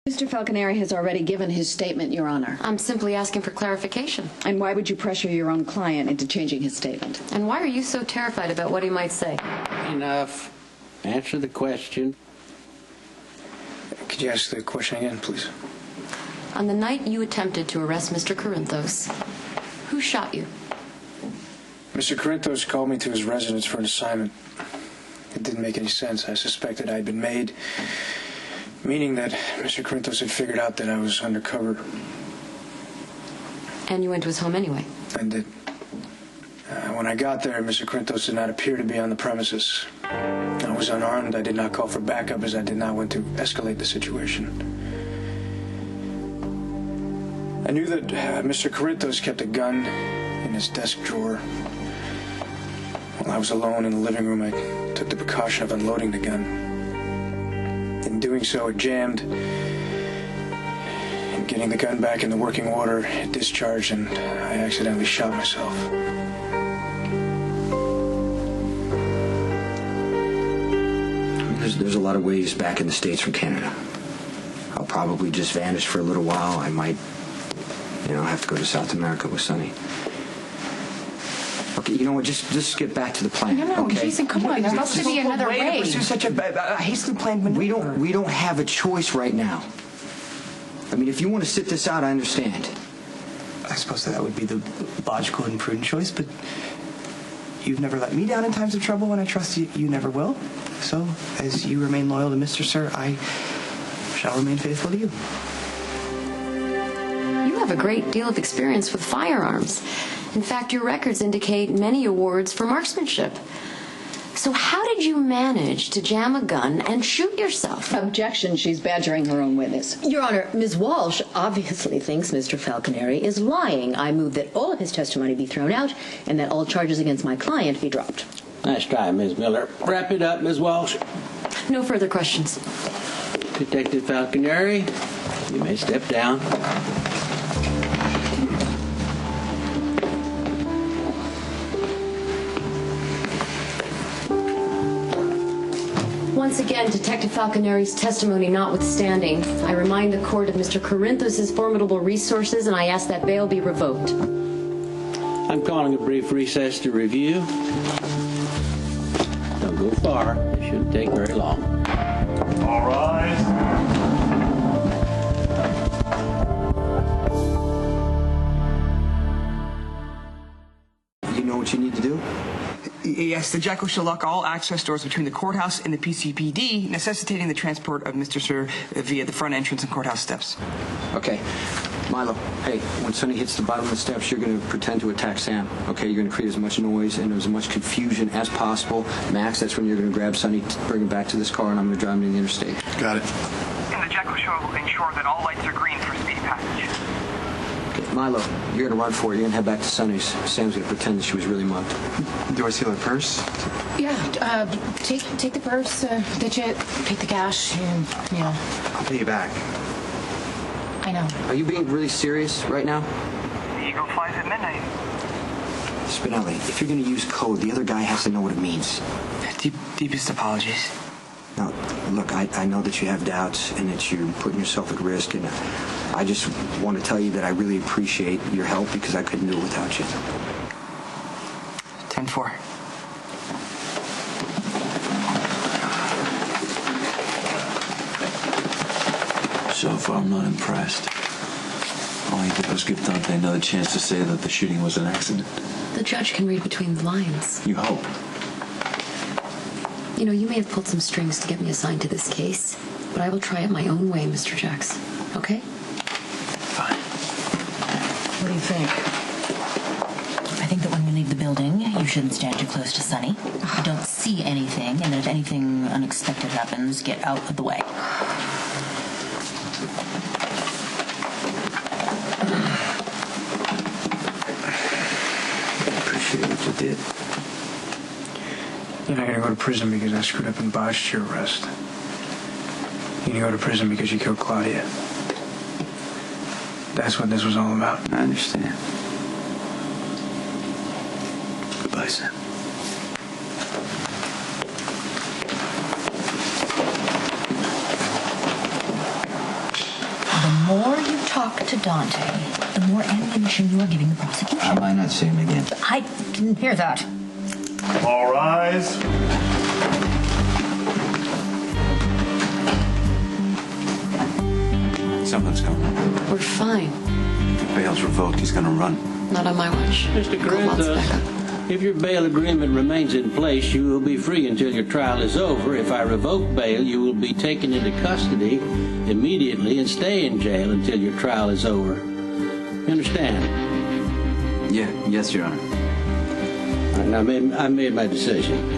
Mr. Falconeri has already given his statement, Your Honor. I'm simply asking for clarification. And why would you pressure your own client into changing his statement? And why are you so terrified about what he might say? Enough. Answer the question. Could you ask the question again, please? On the night you attempted to arrest Mr. Corinthos, who shot you? Mr. Corinthos called me to his residence for an assignment. It didn't make any sense. I suspected I'd been made, meaning that Mr. Corinthos had figured out that I was undercover. And you went to his home anyway? I did. When I got there, Mr. Corinthos did not appear to be on the premises. I was unarmed. I did not call for backup as I did not want to escalate the situation. I knew that Mr. Corinthos kept a gun in his desk drawer. While I was alone in the living room, I took the precaution of unloading the gun. In doing so, it jammed. In getting the gun back in the working order, it discharged, and I accidentally shot myself. There's a lot of ways back in the States from Canada. I'll probably just vanish for a little while. I might, have to go to South America with Sonny. Okay, you know what? Just get back to the plan. No, okay? Jason, come on. There has to be another way to pursue such a hastily planned maneuver. We don't have a choice right now. I mean, if you want to sit this out, I understand. I suppose that would be the logical and prudent choice, but you've never let me down in times of trouble, and I trust you never will. So, as you remain loyal to Mr. Sir, I shall remain faithful to you. You have a great deal of experience with firearms. In fact, your records indicate many awards for marksmanship. So how did you manage to jam a gun and shoot yourself? Objection. She's badgering her own witness. Your Honor, Ms. Walsh obviously thinks Mr. Falconeri is lying. I move that all of his testimony be thrown out and that all charges against my client be dropped. Nice try, Ms. Miller. Wrap it up, Ms. Walsh. No further questions. Detective Falconeri, you may step down. Once again, Detective Falconeri's testimony notwithstanding, I remind the court of Mr. Corinthos' formidable resources, and I ask that bail be revoked. I'm calling a brief recess to review. Don't go far. It shouldn't take very long. All rise. You know what you need to do? Yes, the Jackal shall lock all access doors between the courthouse and the PCPD, necessitating the transport of Mr. Sir via the front entrance and courthouse steps. Okay. Milo, hey, when Sonny hits the bottom of the steps, you're going to pretend to attack Sam. Okay, you're going to create as much noise and as much confusion as possible. Max, that's when you're going to grab Sonny, bring him back to this car, and I'm going to drive him to the interstate. Got it. And the Jackal shall ensure that all lights are green for speed passage. Okay, Milo, you're going to run for it. You're going to head back to Sonny's. Sam's going to pretend that she was really mugged. Do I steal her purse? Yeah, take the purse, ditch it, take the cash, and, I'll pay you back. I know. Are you being really serious right now? The Eagle flies at midnight. Spinelli, if you're going to use code, the other guy has to know what it means. Deepest apologies. Now, look, I know that you have doubts and that you're putting yourself at risk, and I just want to tell you that I really appreciate your help because I couldn't do it without you. 10-4. So far, I'm not impressed. All you did was give Dante another chance to say that the shooting was an accident. The judge can read between the lines. You hope. You may have pulled some strings to get me assigned to this case, but I will try it my own way, Mr. Jacks. Okay? Fine. What do you think? I think that when we leave the building, you shouldn't stand too close to Sonny. I don't see anything, and if anything unexpected happens, get out of the way. I appreciate what you did. You're not going to go to prison because I screwed up and botched your arrest. You're going to go to prison because you killed Claudia. That's what this was all about. I understand. Goodbye, Sam. Dante, the more ammunition you are giving the prosecution. I might not see him again. I didn't hear that. All rise. Something's going on. We're fine. If bail's revoked, he's gonna run. Not on my watch. Mr. Go lots back up. Corinthos, if your bail agreement remains in place, you will be free until your trial is over. If I revoke bail, you will be taken into custody immediately and stay in jail until your trial is over. You understand? Yes, Your Honor. All right, now, I made my decision.